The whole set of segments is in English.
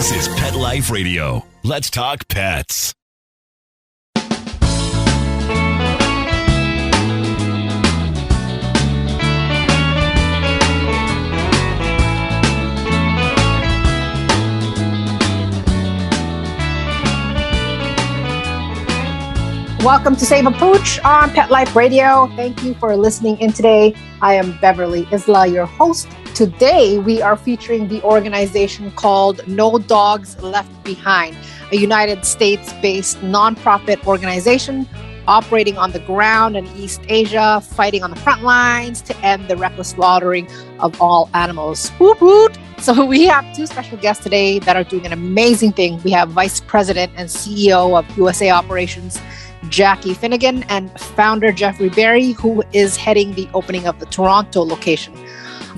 This is Pet Life Radio. Let's talk pets. Welcome to Save a Pooch on Pet Life Radio. Thank you for listening in today. I am Beverly Isla, your host. Today, we are featuring the organization called No Dogs Left Behind, a United States-based nonprofit organization operating on the ground in East Asia, fighting on the front lines to end the reckless slaughtering of all animals. Woot woot! So we have two special guests today that are doing an amazing thing. We have Vice President and CEO of USA Operations, Jackie Finnegan, and founder Jeffery Beri, who is heading the opening of the Toronto location.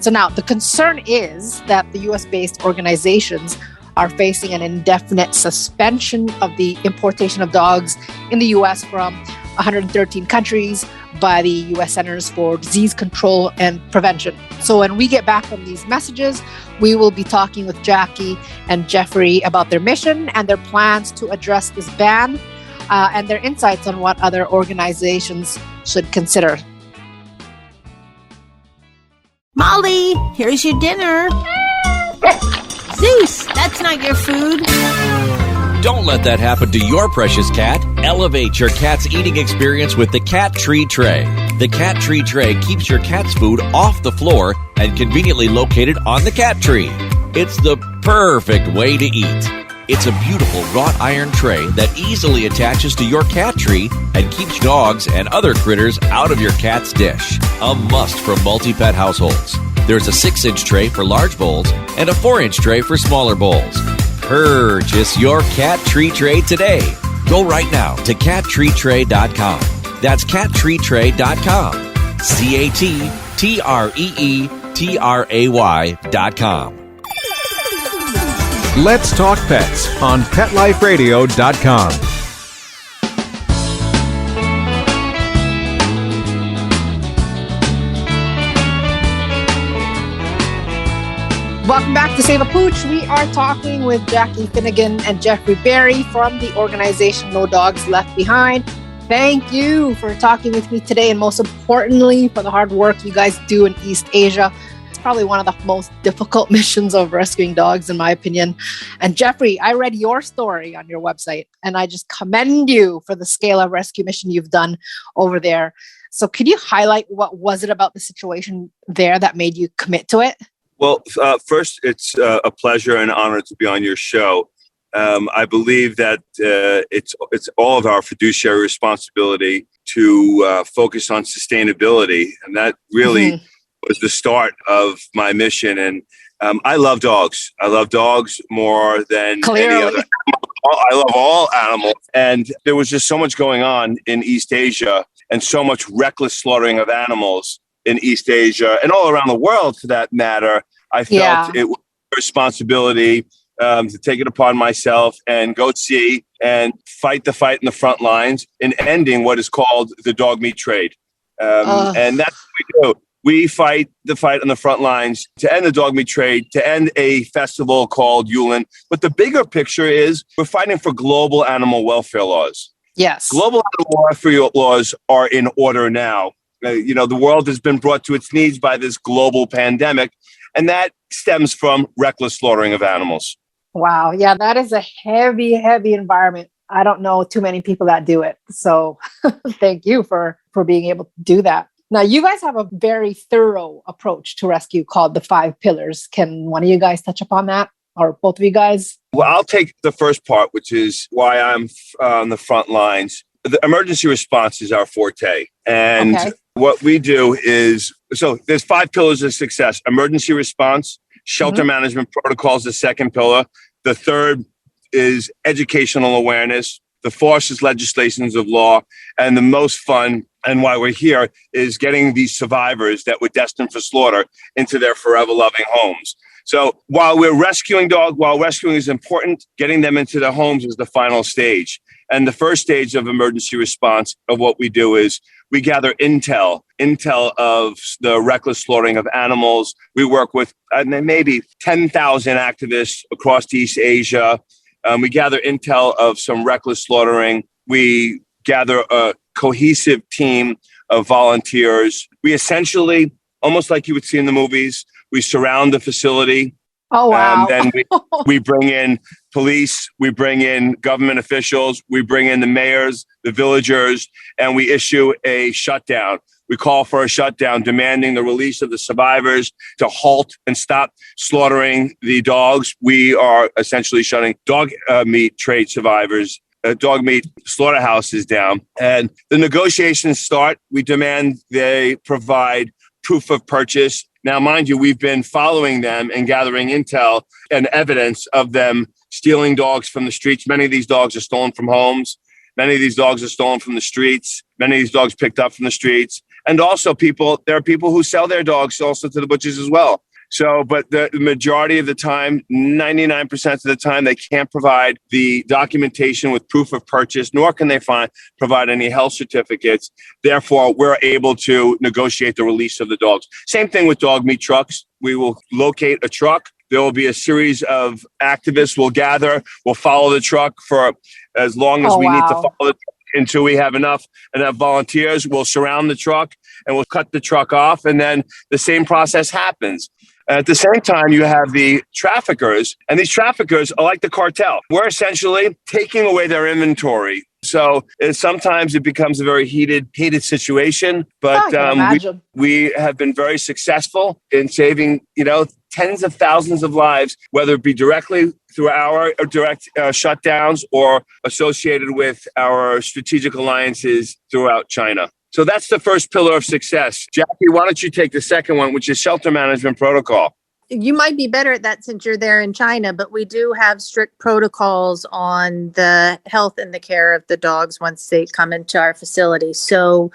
So now the concern is that the US-based organizations are facing an indefinite suspension of the importation of dogs in the US from 113 countries by the US Centers for Disease Control and Prevention. So when we get back from these messages, we will be talking with Jackie and Jeffery about their mission and their plans to address this ban, and their insights on what other organizations should consider. Molly, here's your dinner. Zeus, that's not your food. Don't let that happen to your precious cat. Elevate your cat's eating experience with the Cat Tree Tray. The Cat Tree Tray keeps your cat's food off the floor and conveniently located on the cat tree. It's the perfect way to eat. It's a beautiful wrought iron tray that easily attaches to your cat tree and keeps dogs and other critters out of your cat's dish. A must for multi-pet households. There's a 6-inch tray for large bowls and a 4-inch tray for smaller bowls. Purchase your Cat Tree Tray today. Go right now to cattreetray.com. That's cattreetray.com. cattreetray.com. Let's Talk Pets on PetLifeRadio.com. Welcome back to Save a Pooch. We are talking with Jackie Finnegan and Jeffery Beri from the organization No Dogs Left Behind. Thank you for talking with me today, and most importantly, for the hard work you guys do in East Asia. Probably one of the most difficult missions of rescuing dogs, in my opinion. And Jeffery, I read your story on your website, and I just commend you for the scale of rescue mission you've done over there. So could you highlight what was it about the situation there that made you commit to it? Well, first, it's a pleasure and honor to be on your show. I believe that it's all of our fiduciary responsibility to focus on sustainability, and that really was the start of my mission. And I love dogs. I love dogs more than any other animal. I love all animals. And there was just so much going on in East Asia and so much reckless slaughtering of animals in East Asia and all around the world, for that matter. I felt it was a responsibility to take it upon myself and go see and fight the fight in the front lines in ending what is called the dog meat trade. And that's what we do. We fight the fight on the front lines to end the dog meat trade, to end a festival called Yulin. But the bigger picture is we're fighting for global animal welfare laws. Yes. Global animal welfare laws are in order now. The world has been brought to its knees by this global pandemic, and that stems from reckless slaughtering of animals. Wow. Yeah, that is a heavy, heavy environment. I don't know too many people that do it. So thank you for being able to do that. Now, you guys have a very thorough approach to rescue called the 5 pillars. Can one of you guys touch upon that, or both of you guys? Well, I'll take the first part, which is why I'm on the front lines. The emergency response is our forte. And what we do is, so there's 5 pillars of success: emergency response, shelter management protocols, the second pillar. The third is educational awareness. The fourth is legislations of law. And the most fun, and why we're here, is getting these survivors that were destined for slaughter into their forever loving homes. So while rescuing is important, getting them into their homes is the final stage. And the first stage of emergency response of what we do is we gather intel of the reckless slaughtering of animals. We work with maybe 10,000 activists across East Asia. We gather intel of some reckless slaughtering. We gather a cohesive team of volunteers. We essentially, almost like you would see in the movies, we surround the facility. Oh, wow. Then we bring in police, we bring in government officials, we bring in the mayors, the villagers, and we issue a shutdown. We call for a shutdown, demanding the release of the survivors to halt and stop slaughtering the dogs. We are essentially shutting dog meat trade survivors, dog meat slaughterhouses down. And the negotiations start. We demand they provide proof of purchase. Now, mind you, we've been following them and gathering intel and evidence of them stealing dogs from the streets. Many of these dogs are stolen from homes. Many of these dogs are stolen from the streets. Many of these dogs picked up from the streets. And also there are people who sell their dogs also to the butchers as well. So, but the majority of the time, 99% of the time, they can't provide the documentation with proof of purchase, nor can they provide any health certificates. Therefore, we're able to negotiate the release of the dogs. Same thing with dog meat trucks. We will locate a truck. There will be a series of activists will gather. We'll follow the truck for as long as we need to follow it until we have enough volunteers. We'll surround the truck and we'll cut the truck off. And then the same process happens. At the same time, you have the traffickers, and these traffickers are like the cartel. We're essentially taking away their inventory. So sometimes it becomes a very heated situation, but we have been very successful in saving, tens of thousands of lives, whether it be directly through our direct shutdowns or associated with our strategic alliances throughout China. So that's the first pillar of success. Jackie, why don't you take the second one, which is shelter management protocol? You might be better at that since you're there in China, but we do have strict protocols on the health and the care of the dogs once they come into our facility. So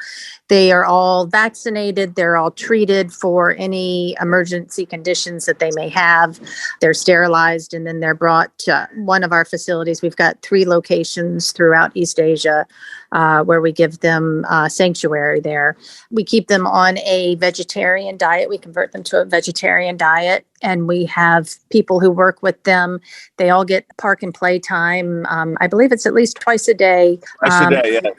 they are all vaccinated. They're all treated for any emergency conditions that they may have. They're sterilized and then they're brought to one of our facilities. We've got 3 locations throughout East Asia where we give them sanctuary there. We keep them on a vegetarian diet. We convert them to a vegetarian diet. And we have people who work with them. They all get park and play time. I believe it's at least twice a day. Twice a day, yeah.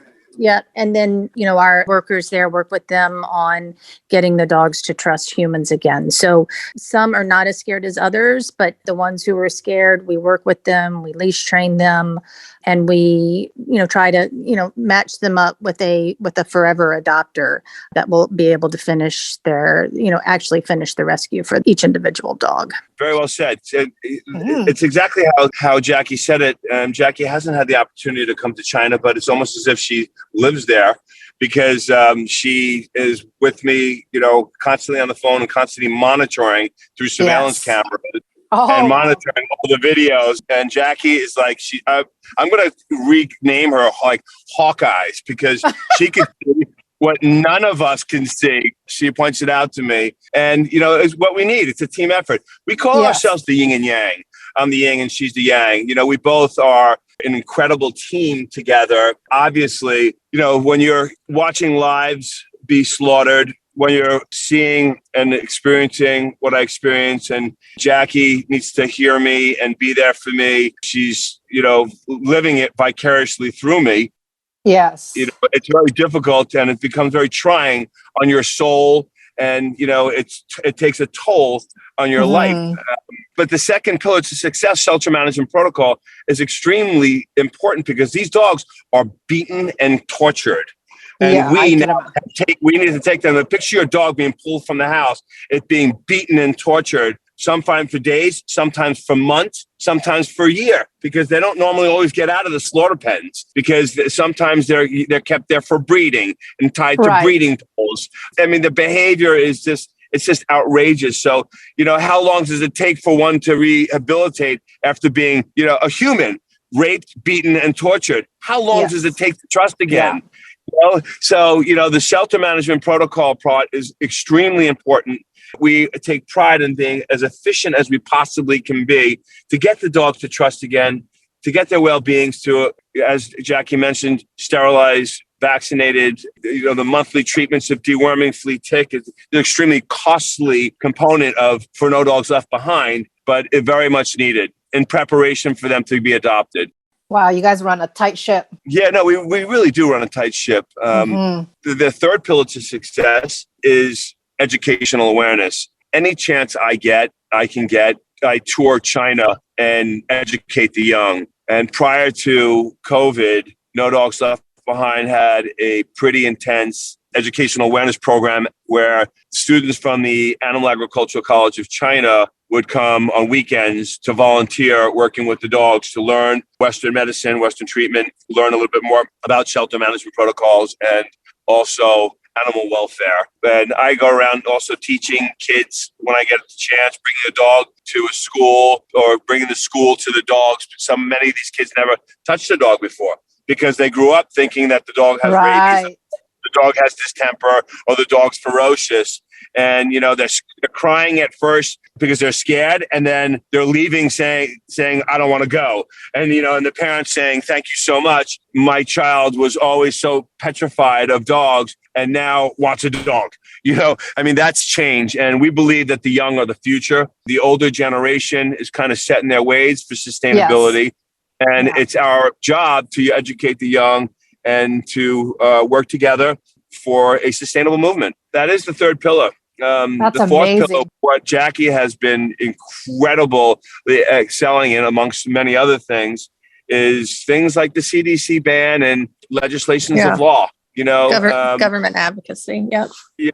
Yeah. And then, our workers there work with them on getting the dogs to trust humans again. So some are not as scared as others, but the ones who are scared, we work with them, we leash train them, and we, try to, match them up with a forever adopter that will be able to finish actually finish the rescue for each individual dog. Very well said. It's exactly how Jackie said it. Jackie hasn't had the opportunity to come to China, but it's almost as if she lives there because she is with me, constantly on the phone and constantly monitoring through surveillance cameras. And monitoring all the videos. And Jackie is like, I'm going to rename her like Hawkeyes because she can see what none of us can see. She points it out to me. And, it's what we need. It's a team effort. We call ourselves the yin and yang. I'm the yin and she's the yang. We both are an incredible team together. Obviously, when you're watching lives be slaughtered, when you're seeing and experiencing what I experience, and Jackie needs to hear me and be there for me. She's, living it vicariously through me. Yes. It's very difficult and it becomes very trying on your soul. And, it takes a toll on your life. But the second pillar to success, shelter management protocol, is extremely important because these dogs are beaten and tortured. And we need to take them. Picture your dog being pulled from the house, it being beaten and tortured, sometimes for days, sometimes for months, sometimes for a year, because they don't normally always get out of the slaughter pens because sometimes they're kept there for breeding and tied to breeding poles. I mean, the behavior is just outrageous. So, how long does it take for one to rehabilitate after being, a human, raped, beaten, and tortured? How long does it take to trust again? Yeah. So, the shelter management protocol part is extremely important. We take pride in being as efficient as we possibly can be to get the dogs to trust again. to get their well-beings, to, as Jackie mentioned, sterilized, vaccinated, the monthly treatments of deworming, flea, tick is an extremely costly component for No Dogs Left Behind, but it very much needed in preparation for them to be adopted. Wow, you guys run a tight ship. Yeah, no, we really do run a tight ship. The third pillar to success is educational awareness. Any chance I can get, I tour China and educate the young. And prior to COVID, No Dogs Left Behind had a pretty intense educational awareness program where students from the Animal Agricultural College of China would come on weekends to volunteer working with the dogs to learn Western medicine, Western treatment, learn a little bit more about shelter management protocols and also animal welfare. And I go around also teaching kids when I get the chance, bringing a dog to a school or bringing the school to the dogs. Many of these kids never touched a dog before because they grew up thinking that the dog has rabies, the dog has distemper, or the dog's ferocious. And, they're crying at first because they're scared, and then they're leaving saying, I don't want to go. And, and the parents saying, thank you so much. My child was always so petrified of dogs and now wants a dog. That's change. And we believe that the young are the future. The older generation is kind of set in their ways for sustainability. Yes. And it's our job to educate the young and to work together for a sustainable movement. That is the third pillar. That's the fourth amazing. pillar, what Jackie has been incredibly excelling in, amongst many other things, is things like the CDC ban and legislations of law. Government advocacy. Yep. Yeah.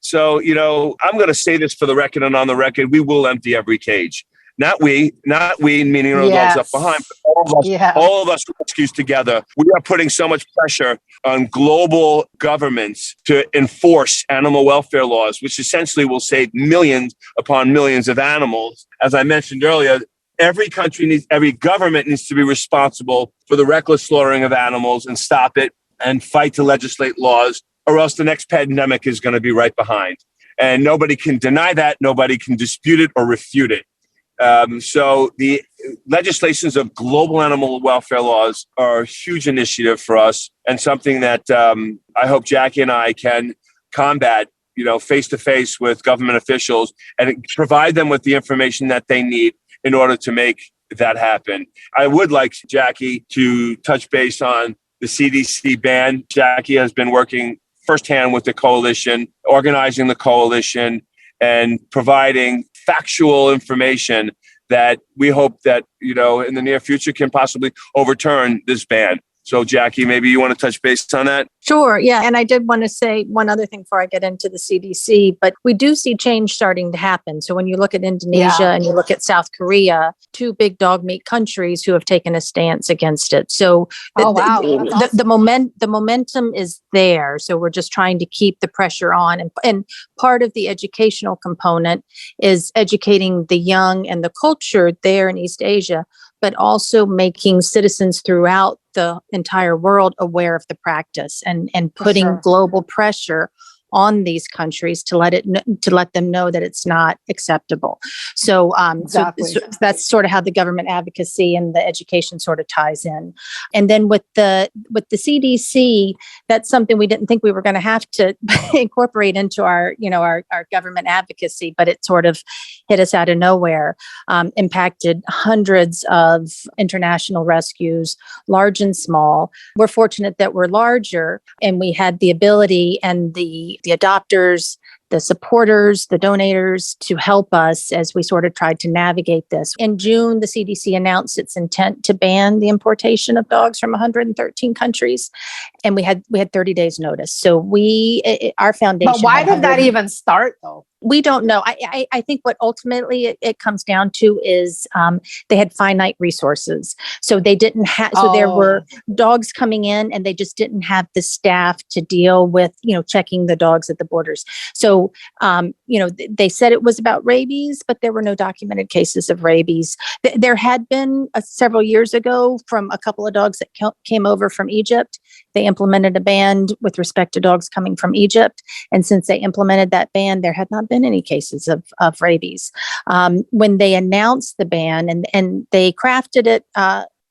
So, I'm going to say this for the record and on the record, we will empty every cage. Not we, meaning No Dogs Left Behind, but all of us rescues together. We are putting so much pressure on global governments to enforce animal welfare laws, which essentially will save millions upon millions of animals. As I mentioned earlier, every government needs to be responsible for the reckless slaughtering of animals and stop it and fight to legislate laws, or else the next pandemic is going to be right behind. And nobody can deny that. Nobody can dispute it or refute it. So the legislations of global animal welfare laws are a huge initiative for us and something that I hope Jackie and I can combat, face to face with government officials and provide them with the information that they need in order to make that happen. I would like Jackie to touch base on the CDC ban. Jackie has been working firsthand with the coalition, organizing the coalition, and providing factual information that we hope that, in the near future can possibly overturn this ban. So, Jackie, maybe you want to touch base on that? Sure. Yeah. And I did want to say one other thing before I get into the CDC, but we do see change starting to happen. So when you look at Indonesia and you look at South Korea, two big dog meat countries who have taken a stance against it. So the momentum is there. So we're just trying to keep the pressure on. And part of the educational component is educating the young and the culture there in East Asia, but also making citizens throughout the entire world aware of the practice and putting global pressure on these countries to let them know that it's not acceptable. So, so that's sort of how the government advocacy and the education sort of ties in. And then with the CDC, that's something we didn't think we were going to have to incorporate into our government advocacy, but it sort of hit us out of nowhere, impacted hundreds of international rescues, large and small. We're fortunate that we're larger and we had the ability and the adopters, the supporters, the donators to help us as we sort of tried to navigate this. In June, the CDC announced its intent to ban the importation of dogs from 113 countries. And we had 30 days notice. So our foundation. But why did that even start though? We don't know. I think what ultimately it comes down to is they had finite resources. So they didn't have, so there were dogs coming in and they just didn't have the staff to deal with, checking the dogs at the borders. So, they said it was about rabies, but there were no documented cases of rabies. There had been several years ago from a couple of dogs that came over from Egypt. They implemented a ban with respect to dogs coming from Egypt. And since they implemented that ban, there had not been any cases of rabies. When they announced the ban and they crafted it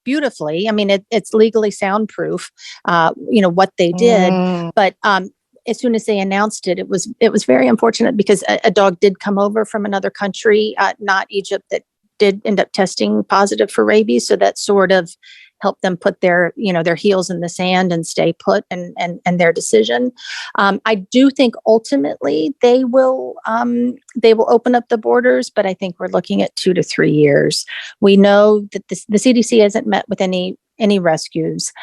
beautifully. I mean, it's legally soundproof, what they did. But as soon as they announced it, it was very unfortunate because a dog did come over from another country, not Egypt, that did end up testing positive for rabies. So that sort of helped them put their heels in the sand and stay put and their decision. I do think ultimately they will open up the borders, but I think we're looking at 2 to 3 years. We know that the CDC hasn't met with any rescues.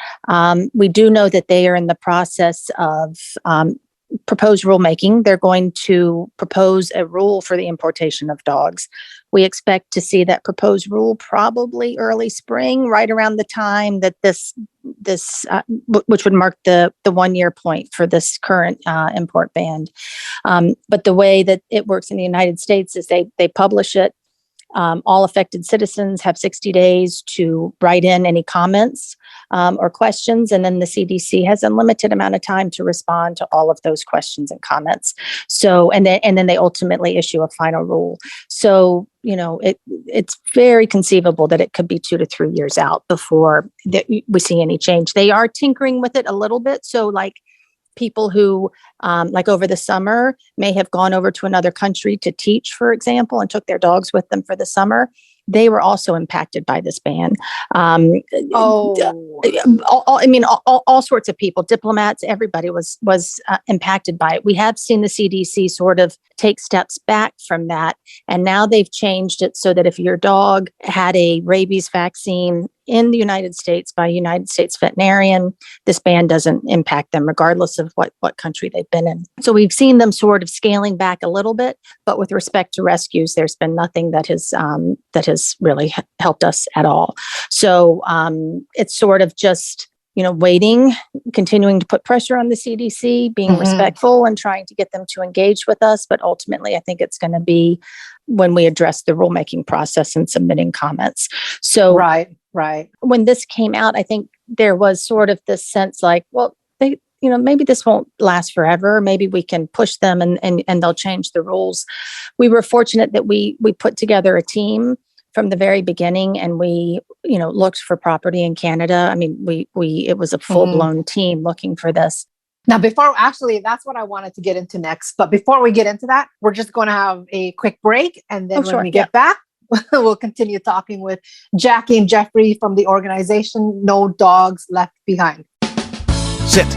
We do know that they are in the process of proposed rulemaking. They're going to propose a rule for the importation of dogs. We expect to see that proposed rule probably early spring, right around the time that this which would mark the 1 year point for this current import ban. But the way that it works in the United States is they publish it. All affected citizens have 60 days to write in any comments or questions, and then the CDC has a limited amount of time to respond to all of those questions and comments. So, and then they ultimately issue a final rule. So, it's very conceivable that it could be 2 to 3 years out before we see any change. They are tinkering with it a little bit. So, like, people who, like over the summer, may have gone over to another country to teach, for example, and took their dogs with them for the summer. They were also impacted by this ban. All sorts of people, diplomats, everybody was impacted by it. We have seen the CDC sort of take steps back from that. And now they've changed it so that if your dog had a rabies vaccine in the United States by a United States veterinarian, this ban doesn't impact them regardless of what country they've been in. So we've seen them sort of scaling back a little bit, but with respect to rescues, there's been nothing that has really helped us at all. So it's sort of just, waiting, continuing to put pressure on the CDC, being respectful and trying to get them to engage with us. But ultimately, I think it's going to be when we address the rulemaking process and submitting comments. So right. When this came out, I think there was sort of this sense like, well, they, maybe this won't last forever. Maybe we can push them and they'll change the rules. We were fortunate that we put together a team from the very beginning, and we, looked for property in Canada. I mean, it was a full-blown team looking for this. Now, that's what I wanted to get into next. But before we get into that, we're just going to have a quick break. And then when we get back, we'll continue talking with Jackie and Jeffrey from the organization No Dogs Left Behind. Sit.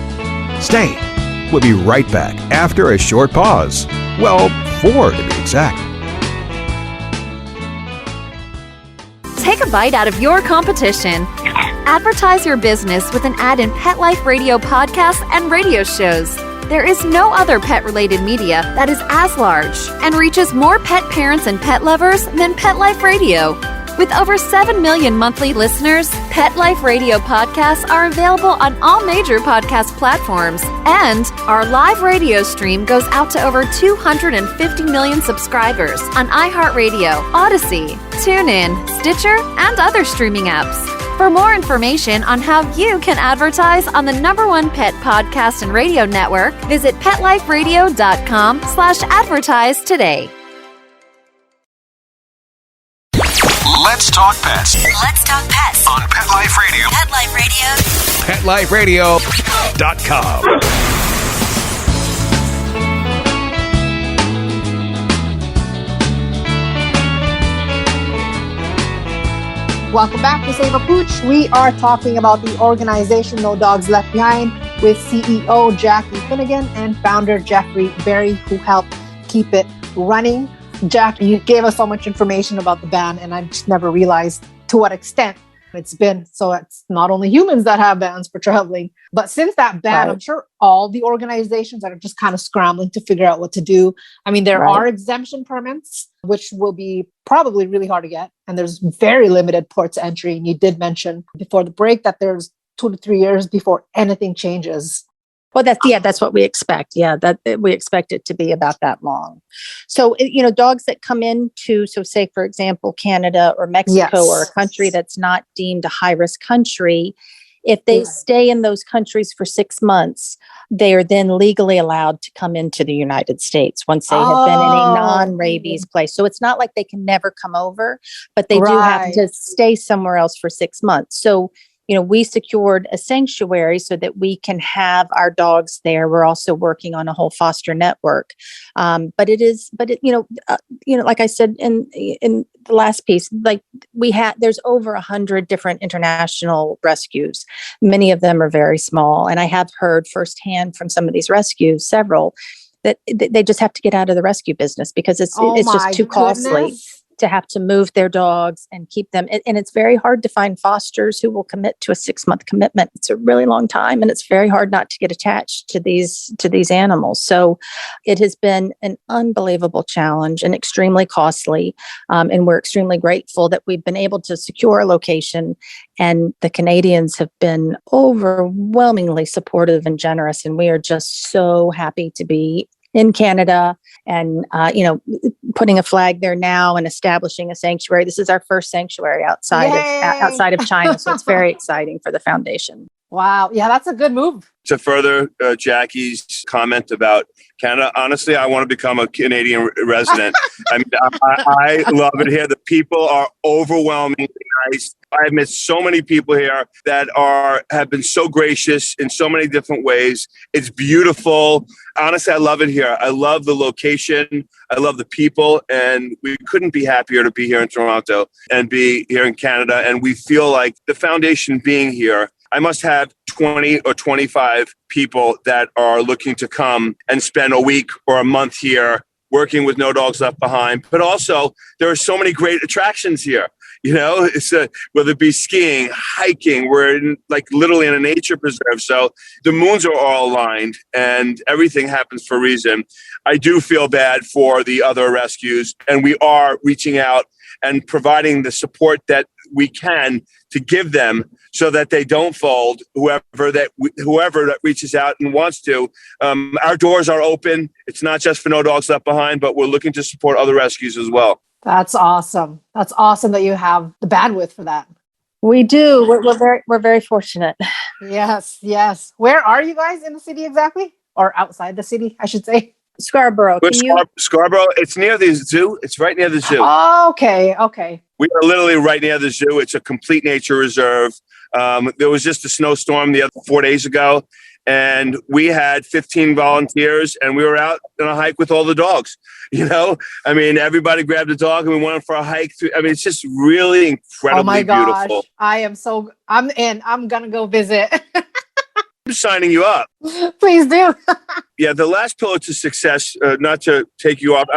Stay. We'll be right back after a short pause. Well, 4 to be exact. Take a bite out of your competition. Advertise your business with an ad in Pet Life Radio podcasts and radio shows. There is no other pet-related media that is as large and reaches more pet parents and pet lovers than Pet Life Radio. With over 7 million monthly listeners, Pet Life Radio podcasts are available on all major podcast platforms, and our live radio stream goes out to over 250 million subscribers on iHeartRadio, Odyssey, TuneIn, Stitcher, and other streaming apps. For more information on how you can advertise on the #1 pet podcast and radio network, visit PetLifeRadio.com/advertise today. Let's talk pets. Let's talk pets On Pet Life Radio. Pet Life Radio. PetLifeRadio.com. Welcome back to Save a Pooch. We are talking about the organization No Dogs Left Behind with CEO Jackie Finnegan and founder Jeffery Beri, who helped keep it running. Jack, you gave us so much information about the ban, and I just never realized to what extent it's been. So it's not only humans that have bans for traveling, but since that ban, I'm sure all the organizations are just kind of scrambling to figure out what to do. I mean, there are exemption permits, which will be probably really hard to get. And there's very limited ports entry. And you did mention before the break that there's 2 to 3 years before anything changes. Well, that's what we expect. Yeah, that we expect it to be about that long. So, dogs that come into, so say, for example, Canada or Mexico or a country that's not deemed a high-risk country, If they stay in those countries for 6 months, they are then legally allowed to come into the United States once they have been in a non-rabies place. So it's not like they can never come over, but they do have to stay somewhere else for 6 months. So, we secured a sanctuary so that we can have our dogs there. We're also working on a whole foster network. Like I said in the last piece, like there's over 100 different international rescues. Many of them are very small. And I have heard firsthand from some of these rescues, several, that they just have to get out of the rescue business because it's just too costly to have to move their dogs and keep them. And it's very hard to find fosters who will commit to a 6-month commitment. It's a really long time, and it's very hard not to get attached to these animals. So it has been an unbelievable challenge and extremely costly. And we're extremely grateful that we've been able to secure a location, and the Canadians have been overwhelmingly supportive and generous. And we are just so happy to be in Canada and, putting a flag there now and establishing a sanctuary. This is our first sanctuary outside of China. So it's very exciting for the foundation. Wow. Yeah, that's a good move. To further Jackie's comment about Canada, honestly, I want to become a Canadian resident. I mean, I love it here. The people are overwhelmingly nice. I've met so many people here that have been so gracious in so many different ways. It's beautiful. Honestly, I love it here. I love the location. I love the people. And we couldn't be happier to be here in Toronto and be here in Canada. And we feel like the foundation being here, I must have 20 or 25 people that are looking to come and spend a week or a month here working with No Dogs Left Behind. But also, there are so many great attractions here. It's whether it be skiing, hiking, we're literally in a nature preserve. So the moons are all aligned and everything happens for a reason. I do feel bad for the other rescues, and we are reaching out and providing the support that we can to give them so that they don't fold, whoever that reaches out and wants to. Our doors are open. It's not just for No Dogs Left Behind, but we're looking to support other rescues as well. That's awesome. That's awesome that you have the bandwidth for that. We do. We're very fortunate. Yes. Where are you guys in the city exactly? Or outside the city, I should say? Scarborough. Scarborough. It's near the zoo. It's right near the zoo. Oh, okay. We are literally right near the zoo. It's a complete nature reserve. There was just a snowstorm the other 4 days ago, and we had 15 volunteers, and we were out on a hike with all the dogs. Everybody grabbed a dog, and we went for a hike. It's just really incredibly beautiful. I'm in. I'm gonna go visit. I'm signing you up. Please do. Yeah, the last pillar to success, not to take you off.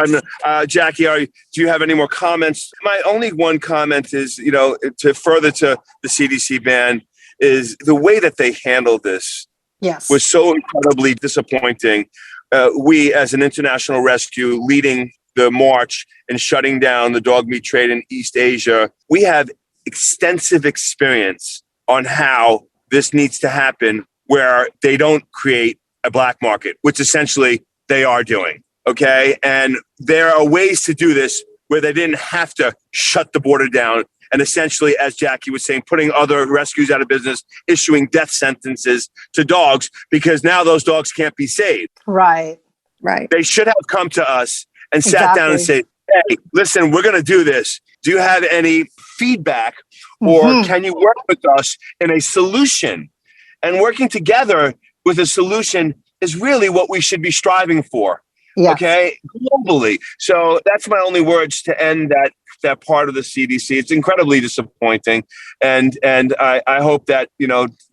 Jackie, do you have any more comments? My only one comment is, to further to the CDC ban, is the way that they handled this was so incredibly disappointing. We, as an international rescue leading the march and shutting down the dog meat trade in East Asia, we have extensive experience on how this needs to happen, where they don't create a black market, which essentially they are doing, okay? And there are ways to do this where they didn't have to shut the border down and essentially, as Jackie was saying, putting other rescues out of business, issuing death sentences to dogs because now those dogs can't be saved. Right. They should have come to us and sat down and said, hey, listen, we're going to do this. Do you have any feedback or can you work with us in a solution? And working together with a solution is really what we should be striving for. Yes. Okay, globally. So that's my only words to end that part of the CDC. It's incredibly disappointing, and I hope that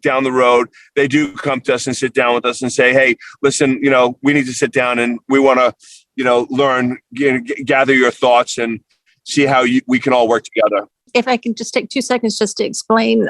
down the road they do come to us and sit down with us and say, hey, listen, we need to sit down and we want to learn, gather your thoughts and see how we can all work together. If I can just take 2 seconds just to explain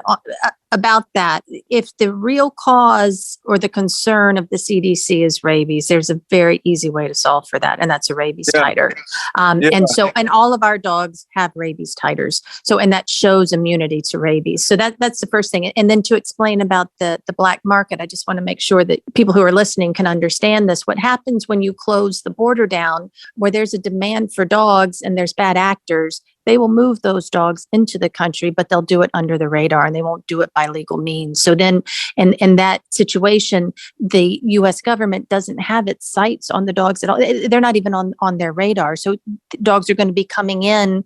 about that. If the real cause or the concern of the CDC is rabies, there's a very easy way to solve for that, and that's a rabies titer. And all of our dogs have rabies titers. So, and that shows immunity to rabies. So that's the first thing. And then to explain about the black market, I just want to make sure that people who are listening can understand this. What happens when you close the border down, where there's a demand for dogs and there's bad actors, they will move those dogs into the country, but they'll do it under the radar and they won't do it by legal means. So then in that situation, the U.S. government doesn't have its sights on the dogs at all. They're not even on their radar. So dogs are going to be coming in,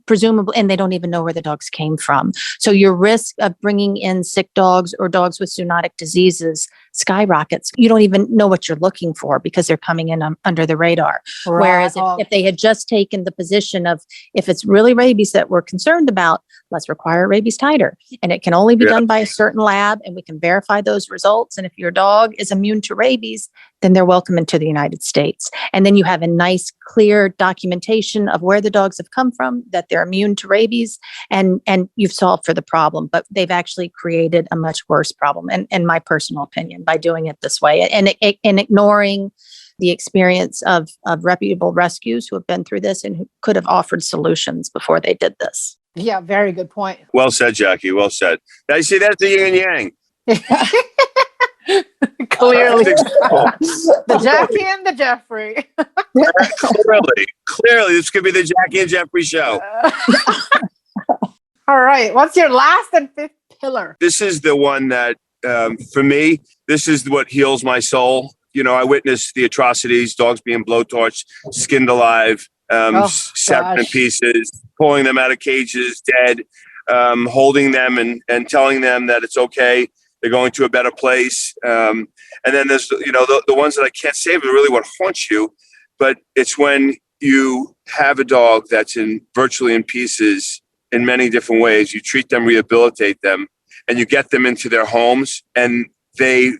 presumably, and they don't even know where the dogs came from. So your risk of bringing in sick dogs or dogs with zoonotic diseases skyrockets. You don't even know what you're looking for because they're coming in under the radar. Right. Whereas if they had just taken the position of, if it's really rabies that we're concerned about, let's require a rabies titer. And it can only be done by a certain lab, and we can verify those results. And if your dog is immune to rabies, then they're welcome into the United States. And then you have a nice, clear documentation of where the dogs have come from, that they're immune to rabies, and you've solved for the problem. But they've actually created a much worse problem, in my personal opinion, by doing it this way and ignoring the experience of reputable rescues who have been through this and who could have offered solutions before they did this. Yeah, very good point. Well said, Jackie. Well said. Now, you see, that's the yin and yang. Clearly. The Jackie and the Jeffrey. Clearly, this could be the Jackie and Jeffrey show. All right. What's your last and fifth pillar? This is the one that, for me, this is what heals my soul. I witnessed the atrocities, dogs being blowtorched, skinned alive, severed in pieces, pulling them out of cages, dead, holding them and telling them that it's okay. They're going to a better place. And then there's, the ones that I can't save are really what haunts you. But it's when you have a dog that's virtually in pieces in many different ways. You treat them, rehabilitate them, and you get them into their homes. And they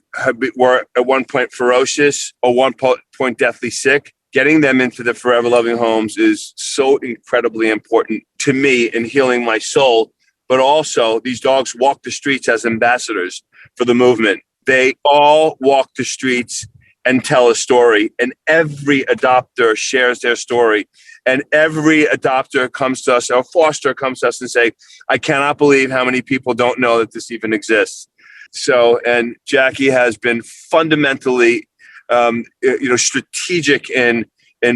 were at one point ferocious or one point deathly sick. Getting them into the forever loving homes is so incredibly important to me in healing my soul. But also, these dogs walk the streets as ambassadors for the movement. They all walk the streets and tell a story. And every adopter shares their story. And every adopter comes to us, or foster comes to us and say, I cannot believe how many people don't know that this even exists. So, and Jackie has been fundamentally, strategic in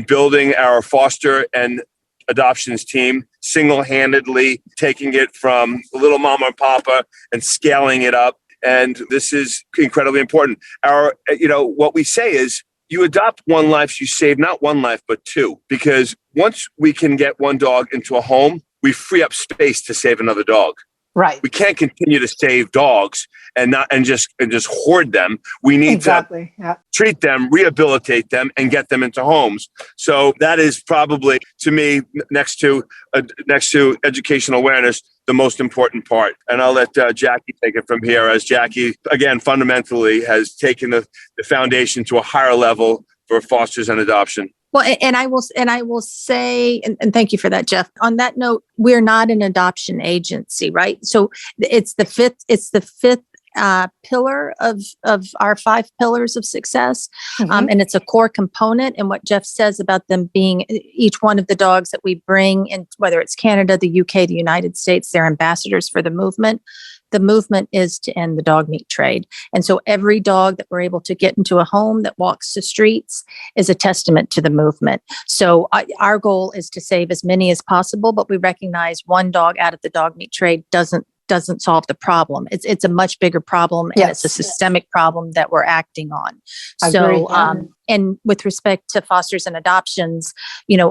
building our foster and adoptions team, single-handedly taking it from little mama and papa and scaling it up. And this is incredibly important. What we say is, you adopt one life, you save not one life, but two. Because once we can get one dog into a home, we free up space to save another dog. Right. We can't continue to save dogs and just hoard them. We need to treat them, rehabilitate them, and get them into homes. So that is probably, to me, next to educational awareness, the most important part. And I'll let Jackie take it from here, as Jackie, again, fundamentally has taken the foundation to a higher level for fosters and adoption. Well, and I will say, and thank you for that, Jeff. On that note, we're not an adoption agency, right? So it's the fifth pillar of our 5 pillars of success. Mm-hmm. And it's a core component. And what Jeff says about them being, each one of the dogs that we bring in, whether it's Canada, the UK, the United States, they're ambassadors for the movement. The movement is to end the dog meat trade. And so every dog that we're able to get into a home that walks the streets is a testament to the movement. So our goal is to save as many as possible, but we recognize one dog out of the dog meat trade doesn't solve the problem. It's a much bigger problem, and it's a systemic problem that we're acting on. So, and with respect to fosters and adoptions,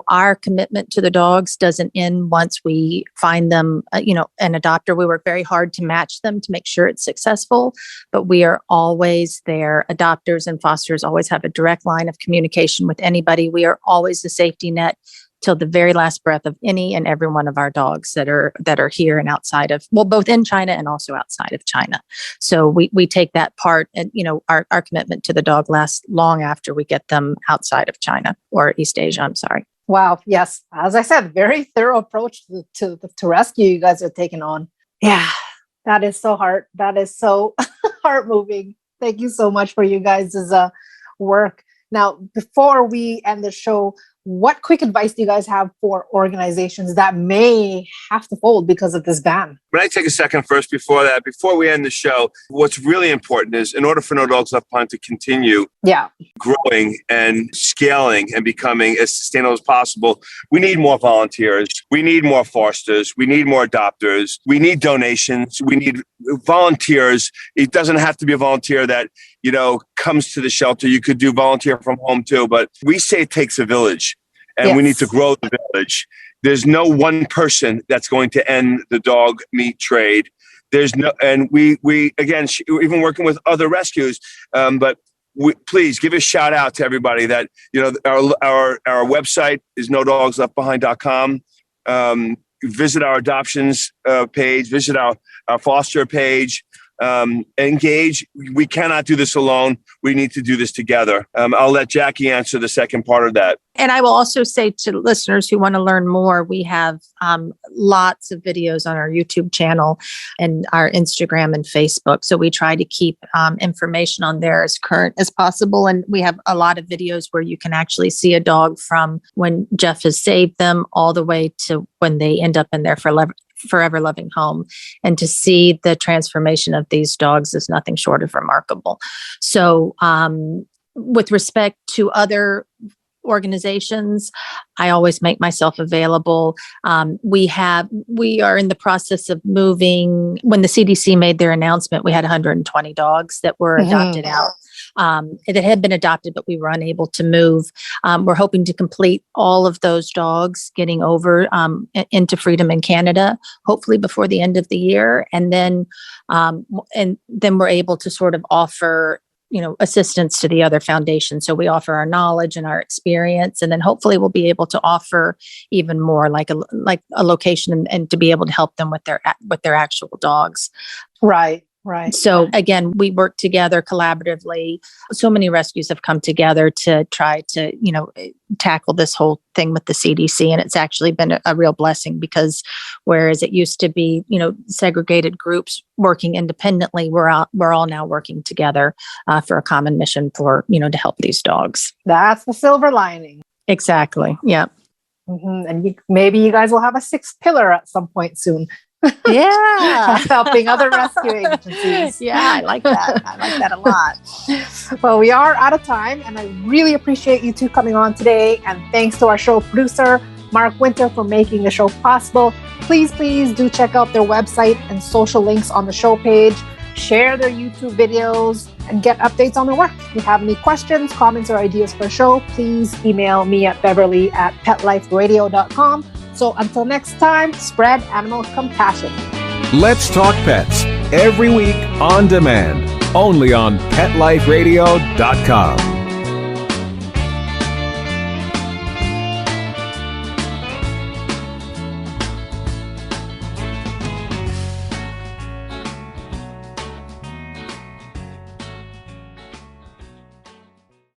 our commitment to the dogs doesn't end once we find them, an adopter. We work very hard to match them to make sure it's successful, but we are always there. Adopters and fosters always have a direct line of communication with anybody. We are always the safety net till the very last breath of any and every one of our dogs that are here and outside of, both in China and also outside of China. So we take that part, and our commitment to the dog lasts long after we get them outside of China or East Asia. I'm sorry. Wow. Yes. As I said, very thorough approach to rescue you guys are taking on. Yeah. That is so hard. That is so heart moving. Thank you so much for you guys' work. Now, before we end the show, what quick advice do you guys have for organizations that may have to fold because of this ban? Can I take a second first before that? Before we end the show, what's really important is in order for No Dogs Left Behind to continue growing and scaling and becoming as sustainable as possible, we need more volunteers. We need more fosters. We need more adopters. We need donations. We need volunteers. It doesn't have to be a volunteer that, comes to the shelter. You could do volunteer from home too, but we say it takes a village and we need to grow the village. There's no one person that's going to end the dog meat trade. And we again, even working with other rescues, but please give a shout out to everybody that, our website is nodogsleft.behind.com. Visit our adoptions page, visit our foster page. Engage. We cannot do this alone. We need to do this together. I'll let Jackie answer the second part of that. And I will also say to listeners who want to learn more, we have lots of videos on our YouTube channel and our Instagram and Facebook. So we try to keep information on there as current as possible. And we have a lot of videos where you can actually see a dog from when Jeff has saved them all the way to when they end up in their forever loving home. And to see the transformation of these dogs is nothing short of remarkable. So with respect to other organizations, I always make myself available. We are in the process of moving. When the CDC made their announcement, we had 120 dogs that were adopted out. It had been adopted, but we were unable to move. We're hoping to complete all of those dogs getting over into freedom in Canada, hopefully before the end of the year. And then we're able to sort of offer assistance to the other foundations. So we offer our knowledge and our experience, and then hopefully we'll be able to offer even more, like a location and to be able to help them with their actual dogs. Right. So again, we work together collaboratively. So many rescues have come together to try to, tackle this whole thing with the CDC. And it's actually been a real blessing, because whereas it used to be, segregated groups working independently, we're all now working together for a common mission for, to help these dogs. That's the silver lining. Exactly. Yeah. Mm-hmm. And maybe you guys will have a sixth pillar at some point soon. Yeah. Helping other rescue agencies. Yeah, I like that. I like that a lot. Well, we are out of time, and I really appreciate you two coming on today. And thanks to our show producer, Mark Winter, for making the show possible. Please do check out their website and social links on the show page. Share their YouTube videos and get updates on their work. If you have any questions, comments, or ideas for a show, please email me at beverly@petliferadio.com. So until next time, spread animal compassion. Let's Talk Pets, every week on demand, only on PetLifeRadio.com.